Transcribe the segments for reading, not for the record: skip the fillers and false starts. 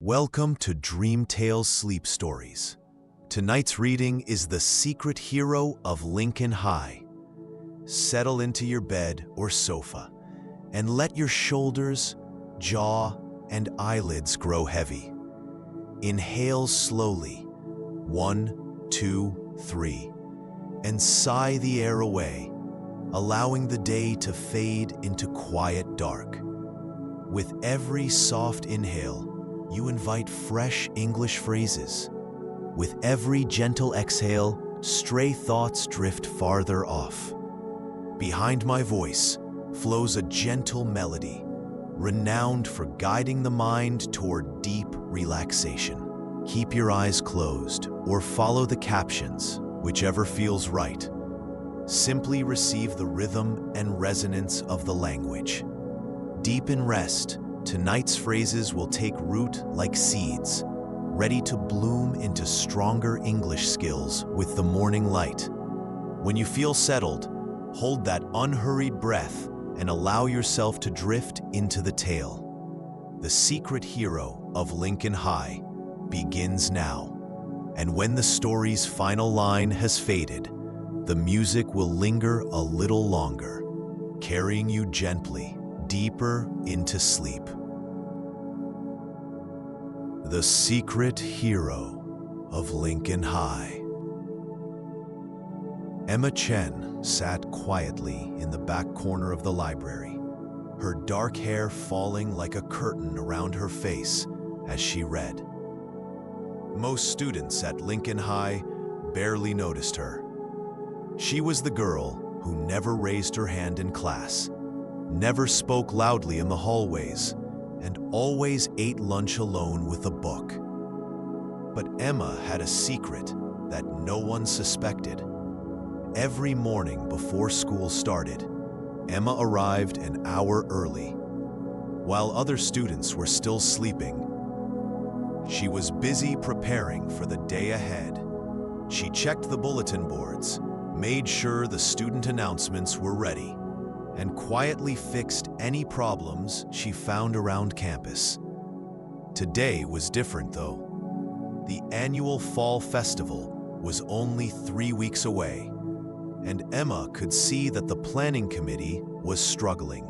Welcome to Dream Tales Sleep Stories. Tonight's reading is The Secret Hero of Lincoln High. Settle into your bed or sofa and let your shoulders, jaw, and eyelids grow heavy. Inhale slowly, 1, 2, 3, and sigh the air away, allowing the day to fade into quiet dark. With every soft inhale, you invite fresh English phrases. With every gentle exhale, stray thoughts drift farther off. Behind my voice flows a gentle melody, renowned for guiding the mind toward deep relaxation. Keep your eyes closed or follow the captions, whichever feels right. Simply receive the rhythm and resonance of the language. Deep in rest, tonight's phrases will take root like seeds, ready to bloom into stronger English skills with the morning light. When you feel settled, hold that unhurried breath and allow yourself to drift into the tale. The Secret Hero of Lincoln High begins now. And when the story's final line has faded, the music will linger a little longer, carrying you gently deeper into sleep. The Secret Hero of Lincoln High. Emma Chen sat quietly in the back corner of the library, her dark hair falling like a curtain around her face as she read. Most students at Lincoln High barely noticed her. She was the girl who never raised her hand in class, never spoke loudly in the hallways, and always ate lunch alone with a book. But Emma had a secret that no one suspected. Every morning before school started, Emma arrived an hour early. While other students were still sleeping, she was busy preparing for the day ahead. She checked the bulletin boards, made sure the student announcements were ready, and quietly fixed any problems she found around campus. Today was different, though. The annual Fall Festival was only 3 weeks away, and Emma could see that the planning committee was struggling.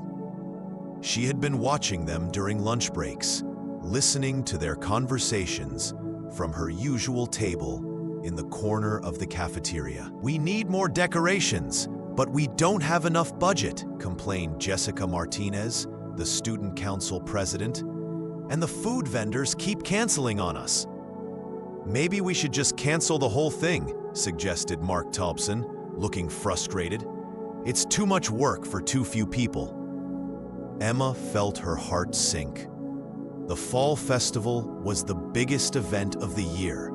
She had been watching them during lunch breaks, listening to their conversations from her usual table in the corner of the cafeteria. "We need more decorations, but we don't have enough budget," complained Jessica Martinez, the student council president, "and the food vendors keep canceling on us." "Maybe we should just cancel the whole thing," suggested Mark Thompson, looking frustrated. "It's too much work for too few people." Emma felt her heart sink. The Fall Festival was the biggest event of the year,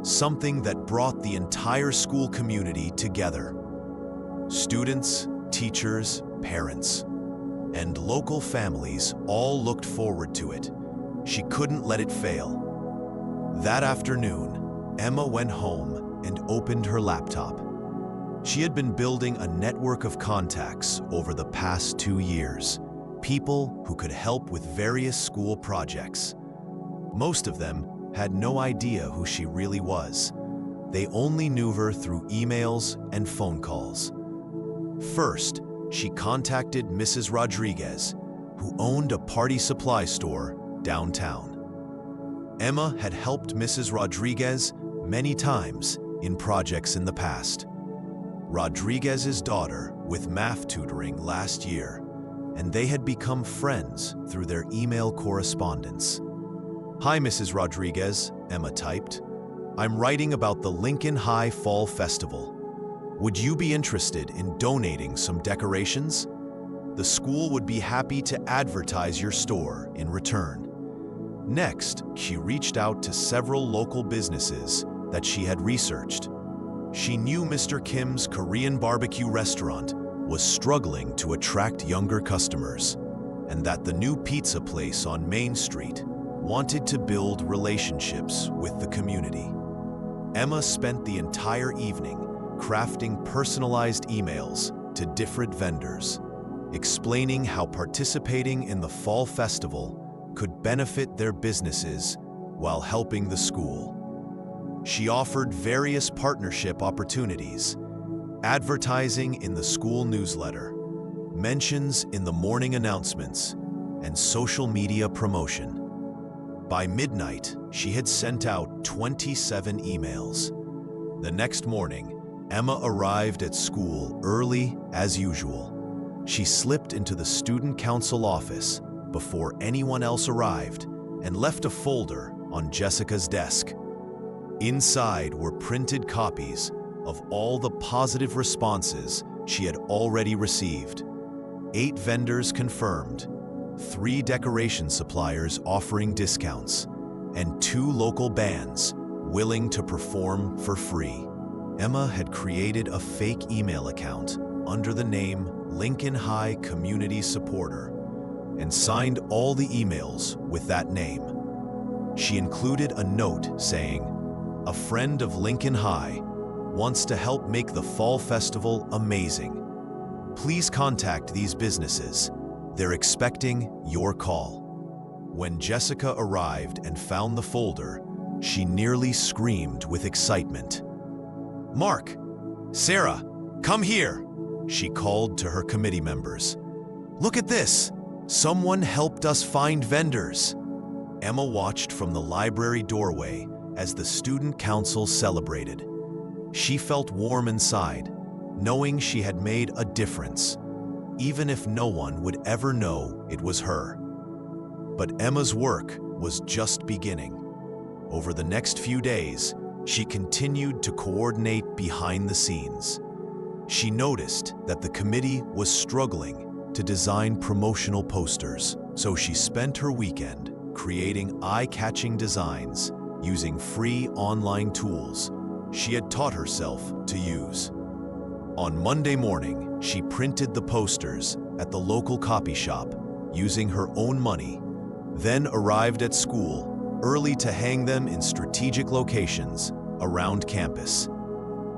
something that brought the entire school community together. Students, teachers, parents, and local families all looked forward to it. She couldn't let it fail. That afternoon, Emma went home and opened her laptop. She had been building a network of contacts over the past 2 years, people who could help with various school projects. Most of them had no idea who she really was. They only knew her through emails and phone calls. First, she contacted Mrs. Rodriguez, who owned a party supply store downtown. Emma had helped Mrs. Rodriguez many times in projects in the past. Rodriguez's daughter with math tutoring last year, and they had become friends through their email correspondence. "Hi, Mrs. Rodriguez," Emma typed. "I'm writing about the Lincoln High Fall Festival. Would you be interested in donating some decorations? The school would be happy to advertise your store in return." Next, she reached out to several local businesses that she had researched. She knew Mr. Kim's Korean barbecue restaurant was struggling to attract younger customers, and that the new pizza place on Main Street wanted to build relationships with the community. Emma spent the entire evening crafting personalized emails to different vendors, explaining how participating in the Fall Festival could benefit their businesses while helping the school. She offered various partnership opportunities, advertising in the school newsletter, mentions in the morning announcements, and social media promotion. By midnight, she had sent out 27 emails. The next morning, Emma arrived at school early as usual. She slipped into the student council office before anyone else arrived and left a folder on Jessica's desk. Inside were printed copies of all the positive responses she had already received. 8 vendors confirmed, 3 decoration suppliers offering discounts, and 2 local bands willing to perform for free. Emma had created a fake email account under the name Lincoln High Community Supporter and signed all the emails with that name. She included a note saying, "A friend of Lincoln High wants to help make the fall festival amazing. Please contact these businesses. They're expecting your call." When Jessica arrived and found the folder, she nearly screamed with excitement. "Mark, Sarah, come here," she called to her committee members. "Look at this. Someone helped us find vendors." Emma watched from the library doorway as the student council celebrated. She felt warm inside, knowing she had made a difference, even if no one would ever know it was her. But Emma's work was just beginning. Over the next few days, she continued to coordinate behind the scenes. She noticed that the committee was struggling to design promotional posters, so she spent her weekend creating eye-catching designs using free online tools she had taught herself to use. On Monday morning, she printed the posters at the local copy shop using her own money, then arrived at school early to hang them in strategic locations around campus.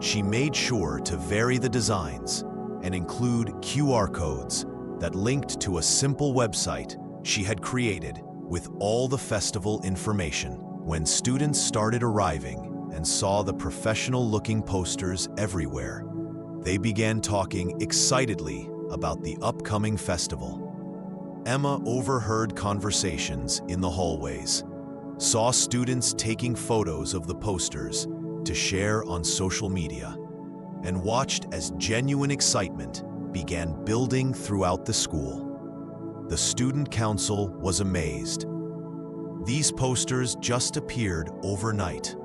She made sure to vary the designs and include QR codes that linked to a simple website she had created with all the festival information. When students started arriving and saw the professional-looking posters everywhere, they began talking excitedly about the upcoming festival. Emma overheard conversations in the hallways, saw students taking photos of the posters to share on social media, and watched as genuine excitement began building throughout the school. The student council was amazed. These posters just appeared overnight,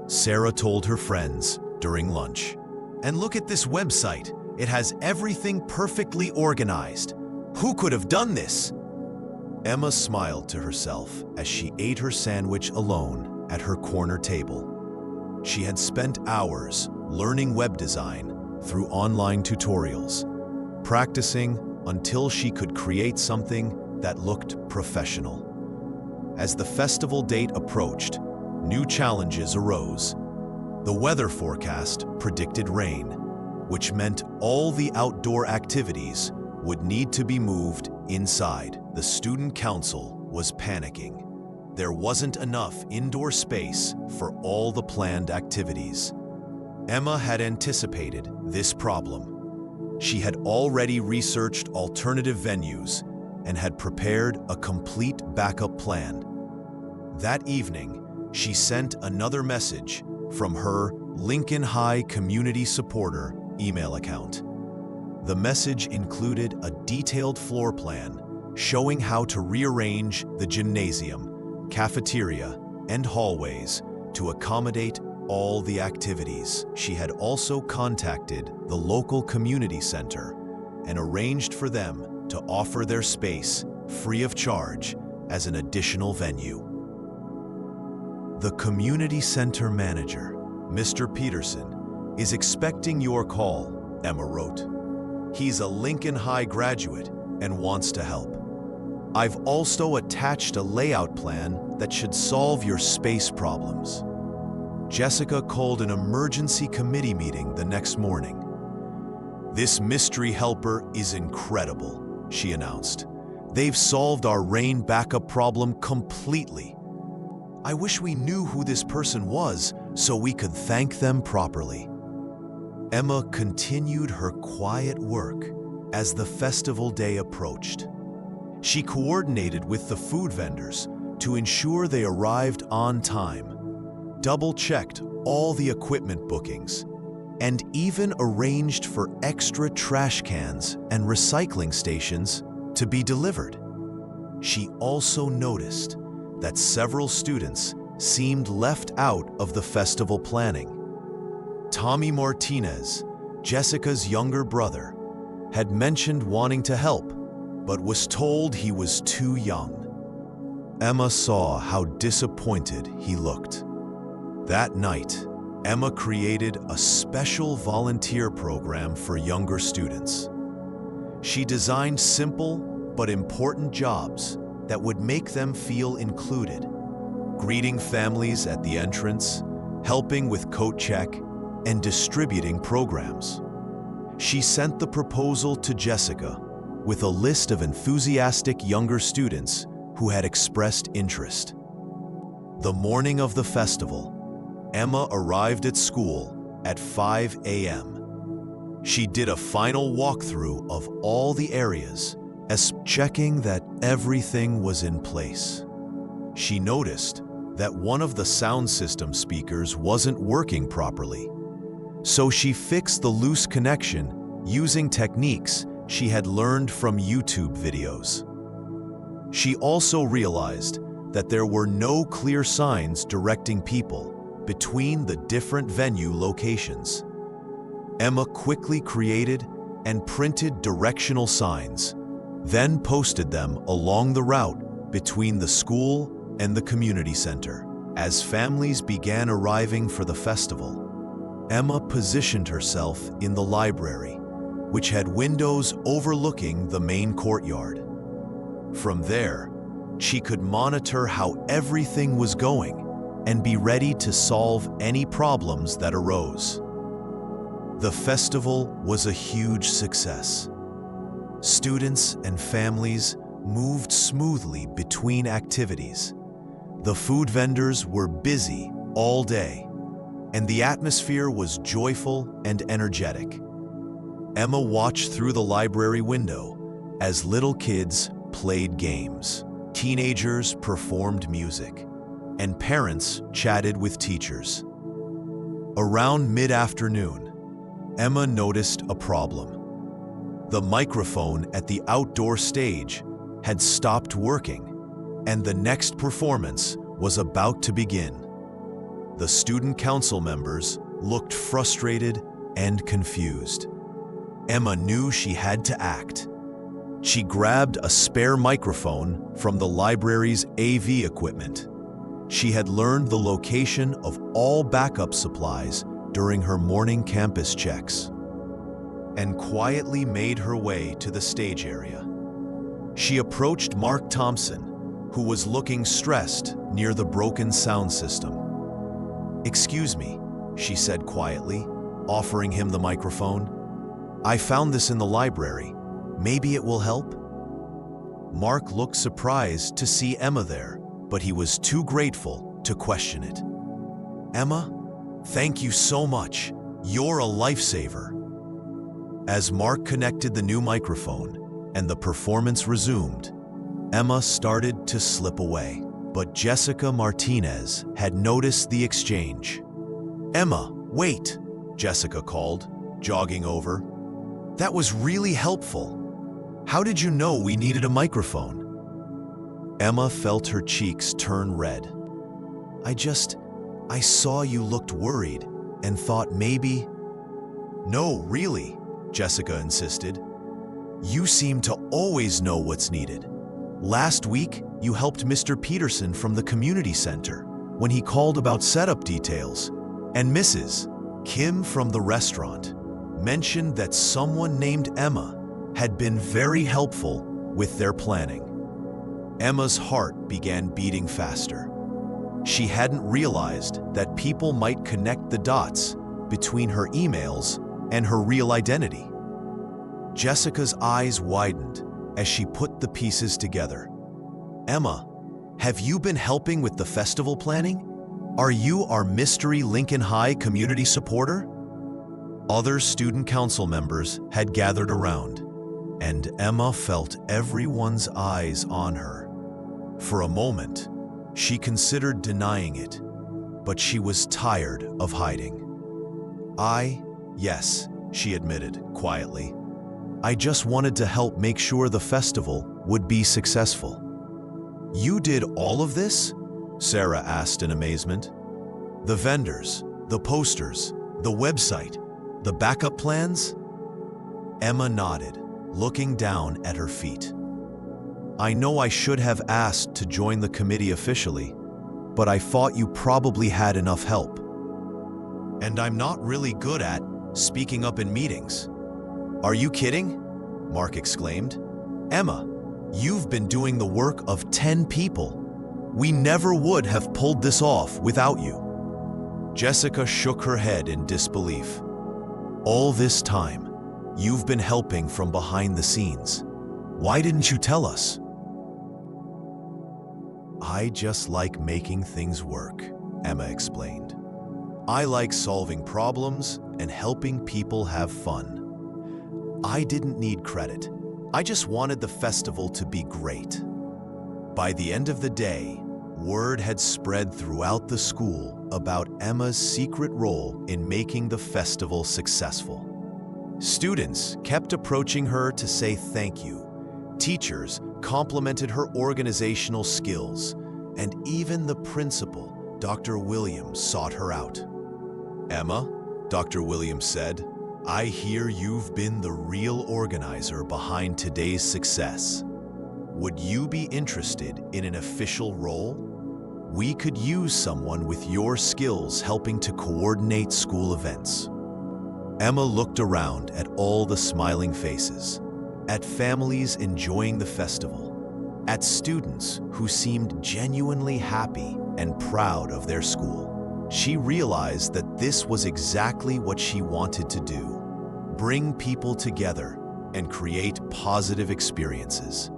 Sarah told her friends during lunch. "And look at this website. It has everything perfectly organized. Who could have done this?" Emma smiled to herself as she ate her sandwich alone at her corner table. She had spent hours learning web design through online tutorials, practicing until she could create something that looked professional. As the festival date approached, new challenges arose. The weather forecast predicted rain, which meant all the outdoor activities would need to be moved inside. The student council was panicking. There wasn't enough indoor space for all the planned activities. Emma had anticipated this problem. She had already researched alternative venues and had prepared a complete backup plan. That evening, she sent another message from her Lincoln High Community Supporter email account. The message included a detailed floor plan showing how to rearrange the gymnasium, cafeteria, and hallways to accommodate all the activities. She had also contacted the local community center and arranged for them to offer their space free of charge as an additional venue. The community center manager, Mr. Peterson, is expecting your call, Emma wrote. He's a Lincoln High graduate and wants to help. I've also attached a layout plan that should solve your space problems. Jessica called an emergency committee meeting the next morning. This mystery helper is incredible, she announced. They've solved our rain backup problem completely. I wish we knew who this person was so we could thank them properly. Emma continued her quiet work as the festival day approached. She coordinated with the food vendors to ensure they arrived on time, double-checked all the equipment bookings, and even arranged for extra trash cans and recycling stations to be delivered. She also noticed that several students seemed left out of the festival planning. Tommy Martinez, Jessica's younger brother, had mentioned wanting to help, but was told he was too young. Emma saw how disappointed he looked. That night, Emma created a special volunteer program for younger students. She designed simple but important jobs that would make them feel included, greeting families at the entrance, helping with coat check, and distributing programs. She sent the proposal to Jessica with a list of enthusiastic younger students who had expressed interest. The morning of the festival, Emma arrived at school at 5 a.m. She did a final walkthrough of all the areas, checking that everything was in place. She noticed that one of the sound system speakers wasn't working properly, so she fixed the loose connection using techniques she had learned from YouTube videos. She also realized that there were no clear signs directing people between the different venue locations. Emma quickly created and printed directional signs, then posted them along the route between the school and the community center. As families began arriving for the festival, Emma positioned herself in the library, which had windows overlooking the main courtyard. From there, she could monitor how everything was going and be ready to solve any problems that arose. The festival was a huge success. Students and families moved smoothly between activities. The food vendors were busy all day, and the atmosphere was joyful and energetic. Emma watched through the library window as little kids played games, teenagers performed music, and parents chatted with teachers. Around mid-afternoon, Emma noticed a problem. The microphone at the outdoor stage had stopped working, and the next performance was about to begin. The student council members looked frustrated and confused. Emma knew she had to act. She grabbed a spare microphone from the library's AV equipment. She had learned the location of all backup supplies during her morning campus checks, and quietly made her way to the stage area. She approached Mark Thompson, who was looking stressed near the broken sound system. "Excuse me," she said quietly, offering him the microphone. "I found this in the library. Maybe it will help?" Mark looked surprised to see Emma there, but he was too grateful to question it. "Emma, thank you so much. You're a lifesaver." As Mark connected the new microphone and the performance resumed, Emma started to slip away, but Jessica Martinez had noticed the exchange. "Emma, wait," Jessica called, jogging over. "That was really helpful. How did you know we needed a microphone?" Emma felt her cheeks turn red. I saw you looked worried and thought maybe—" "No, really," Jessica insisted. "You seem to always know what's needed. Last week, you helped Mr. Peterson from the community center when he called about setup details, and Mrs. Kim from the restaurant mentioned that someone named Emma had been very helpful with their planning." Emma's heart began beating faster. She hadn't realized that people might connect the dots between her emails and her real identity. Jessica's eyes widened as she put the pieces together. "Emma, Have you been helping with the festival planning? Are you our Mystery Lincoln High community supporter? Other student council members had gathered around, and Emma felt everyone's eyes on her. For a moment, she considered denying it, but she was tired of hiding. Yes, she admitted quietly. I just wanted to help make sure the festival would be successful. You did all of this? Sarah asked in amazement. The vendors, the posters, the website, the backup plans? Emma nodded, looking down at her feet. I know I should have asked to join the committee officially, but I thought you probably had enough help. And I'm not really good at speaking up in meetings. Are you kidding? Mark exclaimed. Emma, you've been doing the work of 10 people. We never would have pulled this off without you. Jessica shook her head in disbelief. All this time, you've been helping from behind the scenes. Why didn't you tell us? I just like making things work, Emma explained. I like solving problems and helping people have fun. I didn't need credit. I just wanted the festival to be great. By the end of the day, word had spread throughout the school about Emma's secret role in making the festival successful. Students kept approaching her to say thank you. Teachers complimented her organizational skills, and even the principal, Dr. Williams, sought her out. Emma, Dr. Williams said, I hear you've been the real organizer behind today's success. Would you be interested in an official role? We could use someone with your skills helping to coordinate school events. Emma looked around at all the smiling faces, at families enjoying the festival, at students who seemed genuinely happy and proud of their school. She realized that this was exactly what she wanted to do: bring people together and create positive experiences.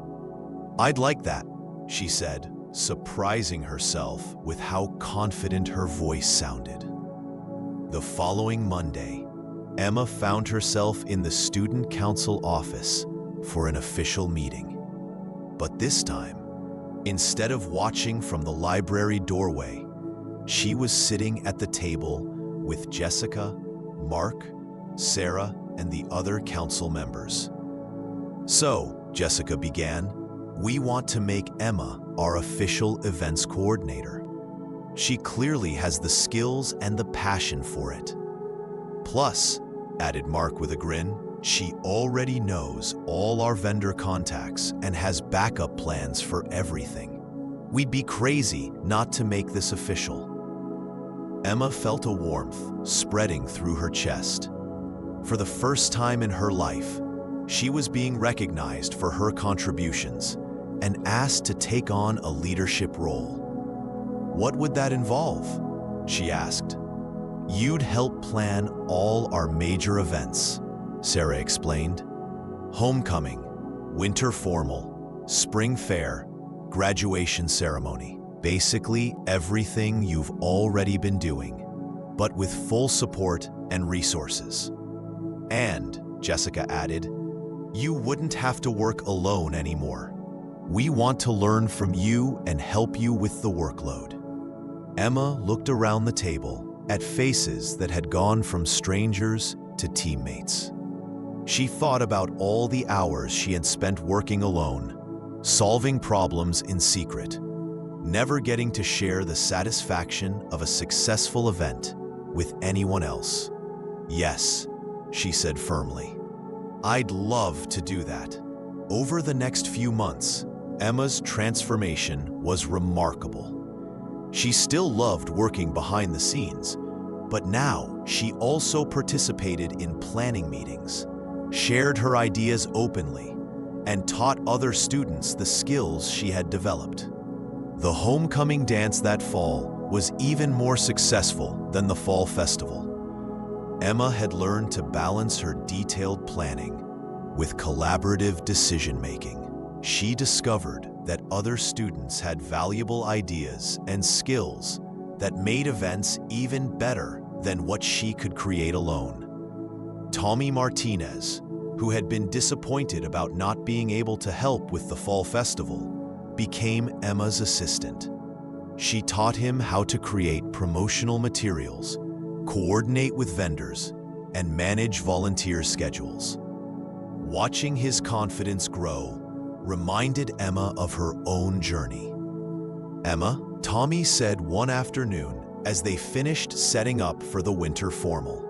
I'd like that, she said, surprising herself with how confident her voice sounded. The following Monday, Emma found herself in the student council office for an official meeting. But this time, instead of watching from the library doorway, she was sitting at the table with Jessica, Mark, Sarah, and the other council members. So, Jessica began, we want to make Emma our official events coordinator. She clearly has the skills and the passion for it. Plus, added Mark with a grin, she already knows all our vendor contacts and has backup plans for everything. We'd be crazy not to make this official. Emma felt a warmth spreading through her chest. For the first time in her life, she was being recognized for her contributions and asked to take on a leadership role. What would that involve? She asked. You'd help plan all our major events, Sarah explained. Homecoming, winter formal, spring fair, graduation ceremony. Basically everything you've already been doing, but with full support and resources. And, Jessica added, you wouldn't have to work alone anymore. We want to learn from you and help you with the workload. Emma looked around the table at faces that had gone from strangers to teammates. She thought about all the hours she had spent working alone, solving problems in secret, never getting to share the satisfaction of a successful event with anyone else. Yes, she said firmly. I'd love to do that. Over the next few months, Emma's transformation was remarkable. She still loved working behind the scenes, but now she also participated in planning meetings, shared her ideas openly, and taught other students the skills she had developed. The homecoming dance that fall was even more successful than the fall festival. Emma had learned to balance her detailed planning with collaborative decision-making. She discovered that other students had valuable ideas and skills that made events even better than what she could create alone. Tommy Martinez, who had been disappointed about not being able to help with the fall festival, became Emma's assistant. She taught him how to create promotional materials, coordinate with vendors, and manage volunteer schedules. Watching his confidence grow reminded Emma of her own journey. "Emma," Tommy said one afternoon as they finished setting up for the winter formal,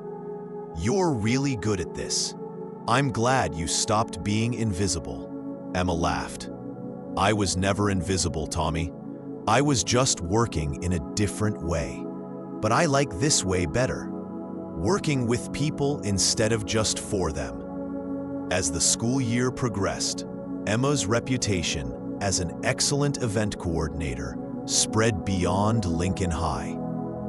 "you're really good at this. I'm glad you stopped being invisible." Emma laughed. "I was never invisible, Tommy. I was just working in a different way. But I like this way better. Working with people instead of just for them." As the school year progressed, Emma's reputation as an excellent event coordinator spread beyond Lincoln High.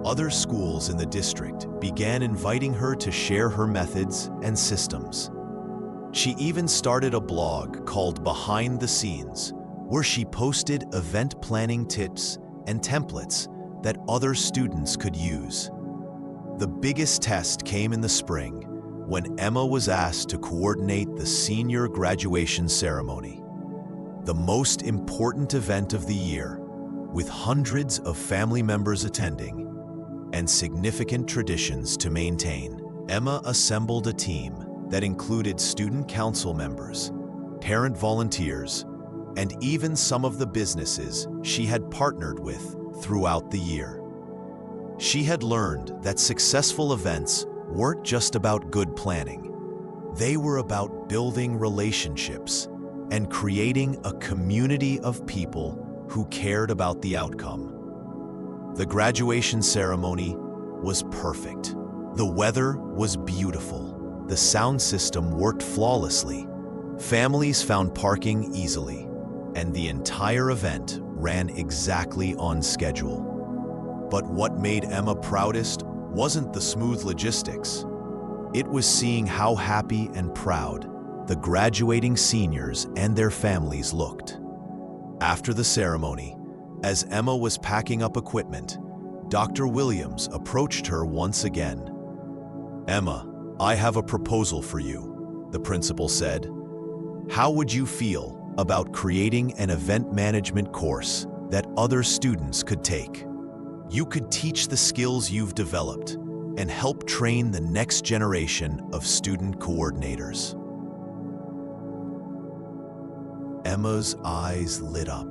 Other schools in the district began inviting her to share her methods and systems. She even started a blog called Behind the Scenes, where she posted event planning tips and templates that other students could use. The biggest test came in the spring, when Emma was asked to coordinate the senior graduation ceremony, the most important event of the year, with hundreds of family members attending and significant traditions to maintain. Emma assembled a team that included student council members, parent volunteers, and even some of the businesses she had partnered with throughout the year. She had learned that successful events weren't just about good planning. They were about building relationships and creating a community of people who cared about the outcome. The graduation ceremony was perfect. The weather was beautiful. The sound system worked flawlessly. Families found parking easily, and the entire event ran exactly on schedule. But what made Emma proudest wasn't the smooth logistics. It was seeing how happy and proud the graduating seniors and their families looked. After the ceremony, as Emma was packing up equipment, Dr. Williams approached her once again. "Emma, I have a proposal for you," the principal said. "How would you feel about creating an event management course that other students could take? You could teach the skills you've developed and help train the next generation of student coordinators." Emma's eyes lit up.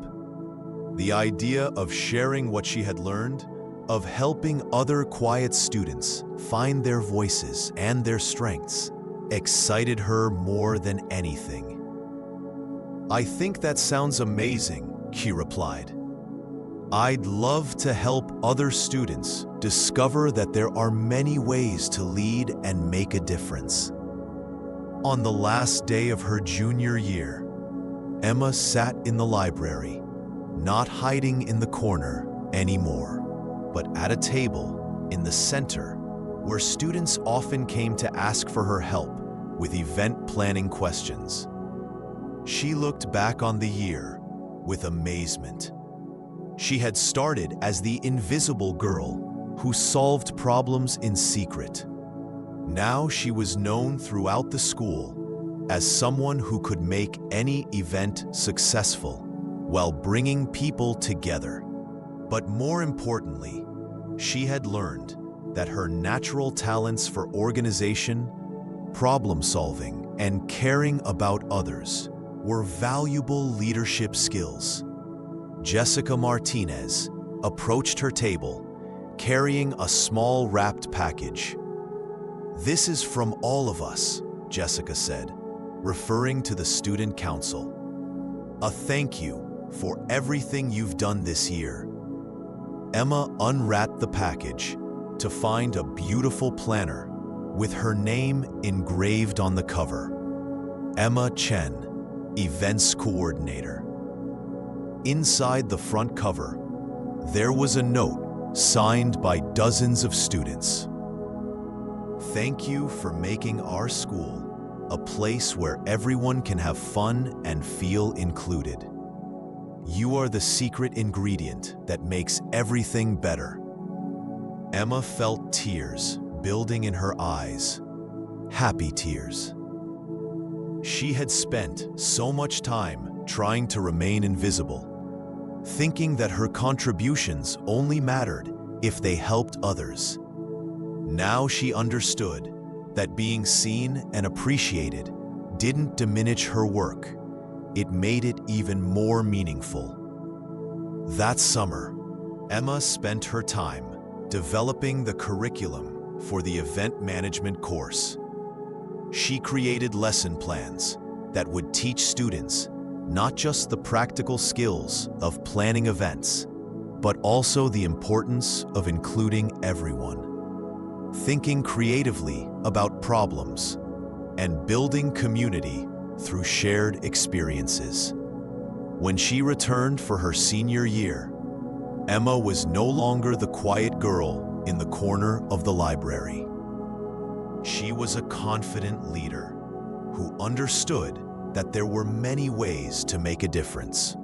The idea of sharing what she had learned, of helping other quiet students find their voices and their strengths, excited her more than anything. "I think that sounds amazing," she replied. "I'd love to help other students discover that there are many ways to lead and make a difference." On the last day of her junior year, Emma sat in the library, not hiding in the corner anymore, but at a table in the center where students often came to ask for her help with event planning questions. She looked back on the year with amazement. She had started as the invisible girl who solved problems in secret. Now she was known throughout the school as someone who could make any event successful while bringing people together. But more importantly, she had learned that her natural talents for organization, problem solving, and caring about others were valuable leadership skills. Jessica Martinez approached her table, carrying a small wrapped package. "This is from all of us," Jessica said, referring to the student council. "A thank you for everything you've done this year." Emma unwrapped the package to find a beautiful planner with her name engraved on the cover. Emma Chen, Events Coordinator. Inside the front cover, there was a note signed by dozens of students. "Thank you for making our school a place where everyone can have fun and feel included. You are the secret ingredient that makes everything better." Emma felt tears building in her eyes, happy tears. She had spent so much time trying to remain invisible, thinking that her contributions only mattered if they helped others. Now she understood that being seen and appreciated didn't diminish her work. It made it even more meaningful. That summer, Emma spent her time developing the curriculum for the event management course. She created lesson plans that would teach students not just the practical skills of planning events, but also the importance of including everyone, thinking creatively about problems, and building community through shared experiences. When she returned for her senior year, Emma was no longer the quiet girl in the corner of the library. She was a confident leader who understood that there were many ways to make a difference.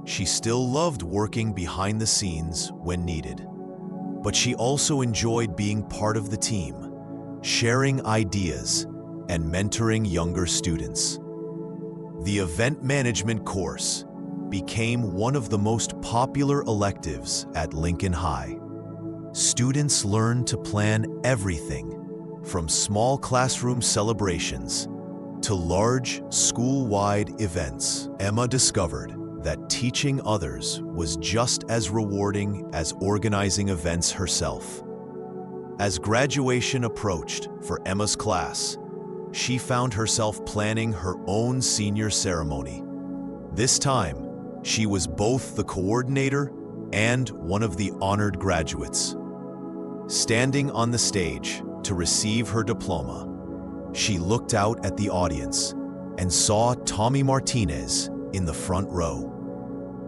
She still loved working behind the scenes when needed, but she also enjoyed being part of the team, sharing ideas, and mentoring younger students. The event management course became one of the most popular electives at Lincoln High. Students learned to plan everything from small classroom celebrations to large school-wide events. Emma discovered that teaching others was just as rewarding as organizing events herself. As graduation approached for Emma's class, she found herself planning her own senior ceremony. This time, she was both the coordinator and one of the honored graduates. Standing on the stage to receive her diploma, she looked out at the audience and saw Tommy Martinez in the front row,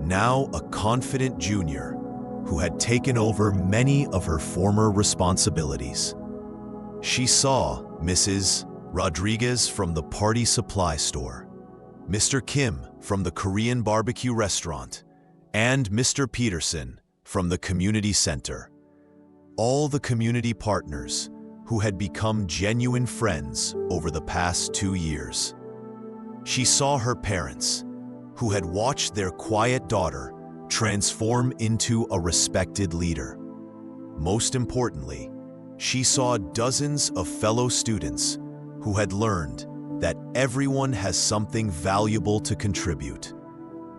now a confident junior who had taken over many of her former responsibilities. She saw Mrs. Rodriguez from the party supply store, Mr. Kim from the Korean barbecue restaurant, and Mr. Peterson from the community center. All the community partners who had become genuine friends over the past 2 years. She saw her parents, who had watched their quiet daughter transform into a respected leader. Most importantly, she saw dozens of fellow students who had learned that everyone has something valuable to contribute,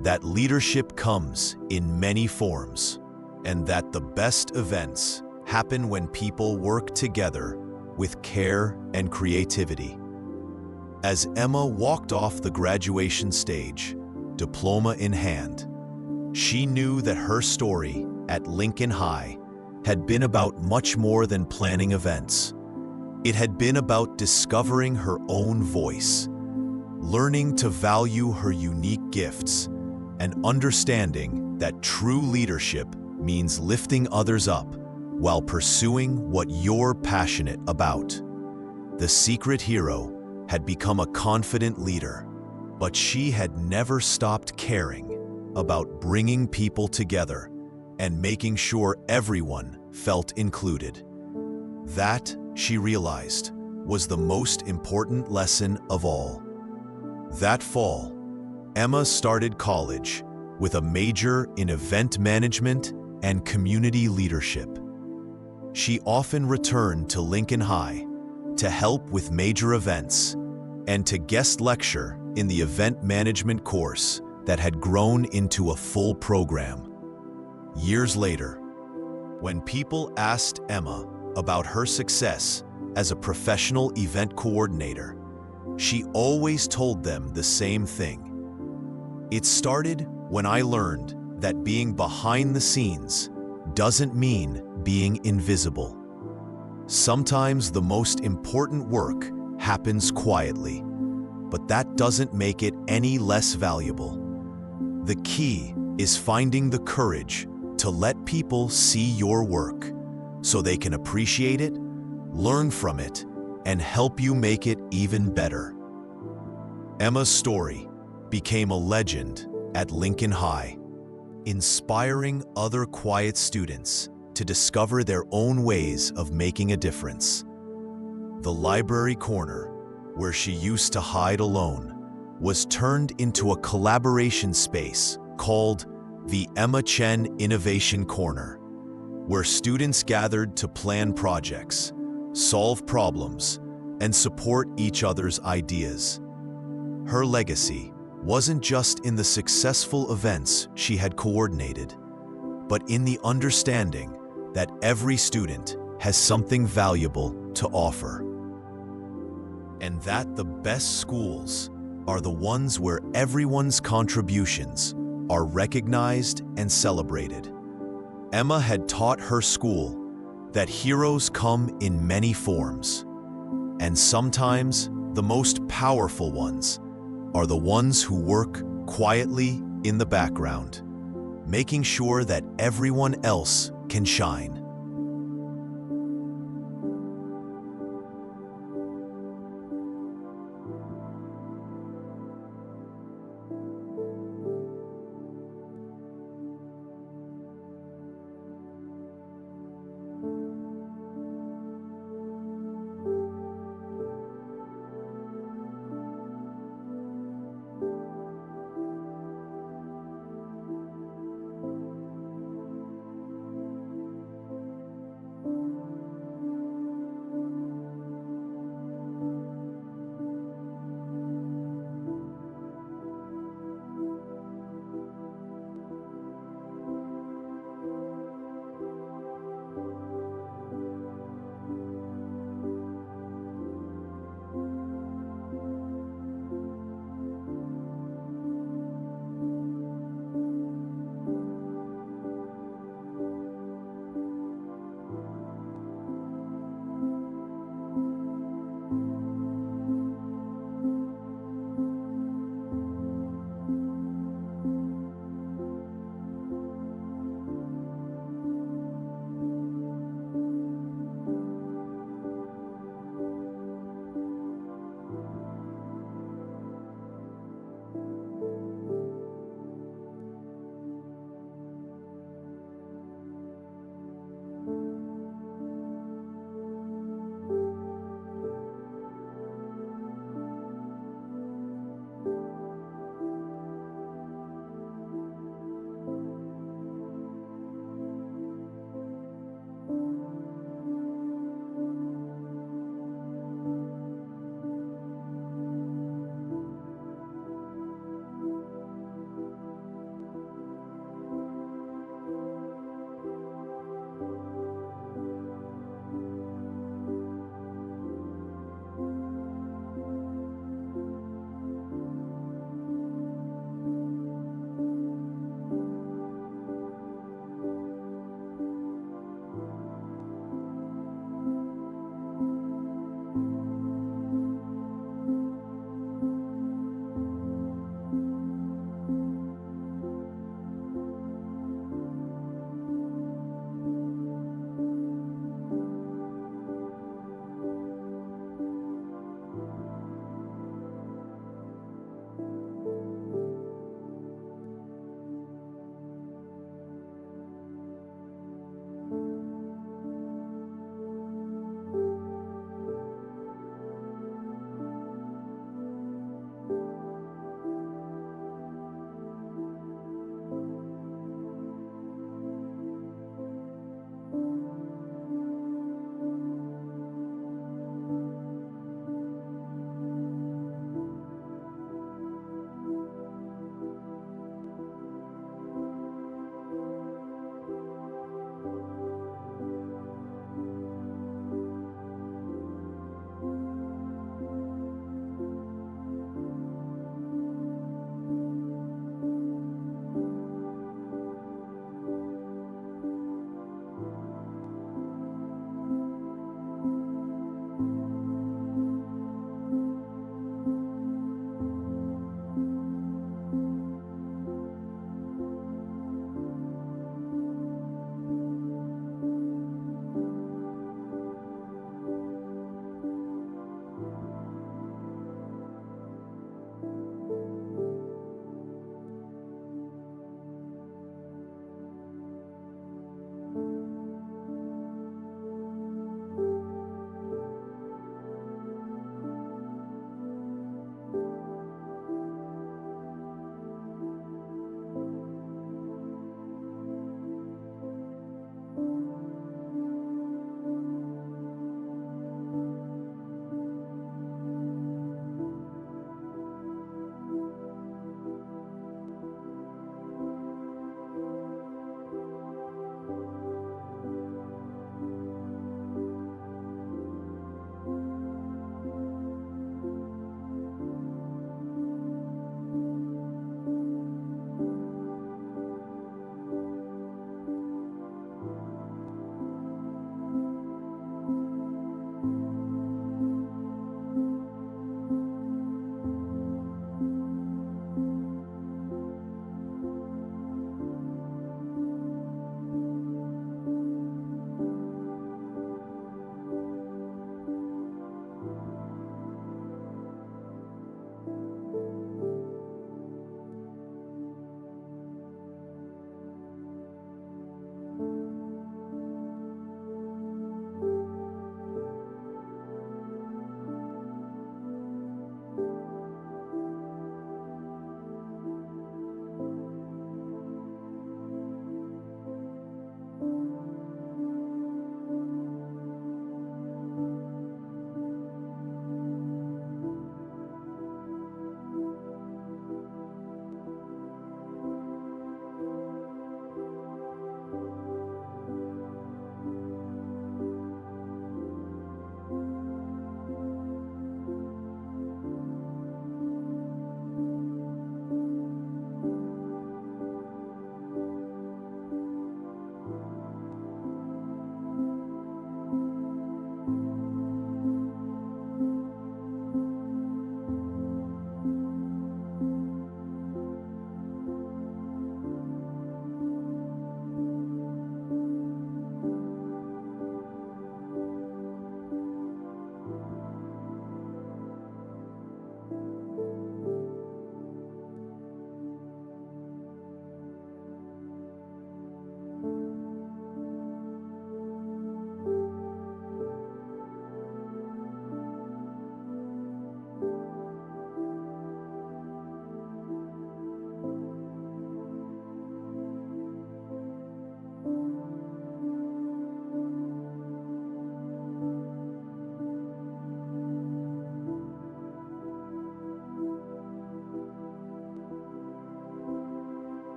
that leadership comes in many forms, and that the best events happen when people work together with care and creativity. As Emma walked off the graduation stage, diploma in hand, she knew that her story at Lincoln High had been about much more than planning events. It had been about discovering her own voice, learning to value her unique gifts, and understanding that true leadership means lifting others up while pursuing what you're passionate about. The secret hero had become a confident leader, but she had never stopped caring about bringing people together and making sure everyone felt included. That, she realized, was the most important lesson of all. That fall, Emma started college with a major in event management and community leadership. She often returned to Lincoln High to help with major events and to guest lecture in the event management course that had grown into a full program. Years later, when people asked Emma about her success as a professional event coordinator, she always told them the same thing. It started when I learned that being behind the scenes doesn't mean being invisible. Sometimes the most important work happens quietly, but that doesn't make it any less valuable. The key is finding the courage to let people see your work so they can appreciate it, learn from it, and help you make it even better. Emma's story became a legend at Lincoln High. inspiring other quiet students to discover their own ways of making a difference. The library corner, where she used to hide alone, was turned into a collaboration space called the Emma Chen Innovation Corner, where students gathered to plan projects, solve problems, and support each other's ideas. Her legacy wasn't just in the successful events she had coordinated, but in the understanding that every student has something valuable to offer. And that the best schools are the ones where everyone's contributions are recognized and celebrated. Emma had taught her school that heroes come in many forms, and sometimes the most powerful ones are the ones who work quietly in the background, making sure that everyone else can shine.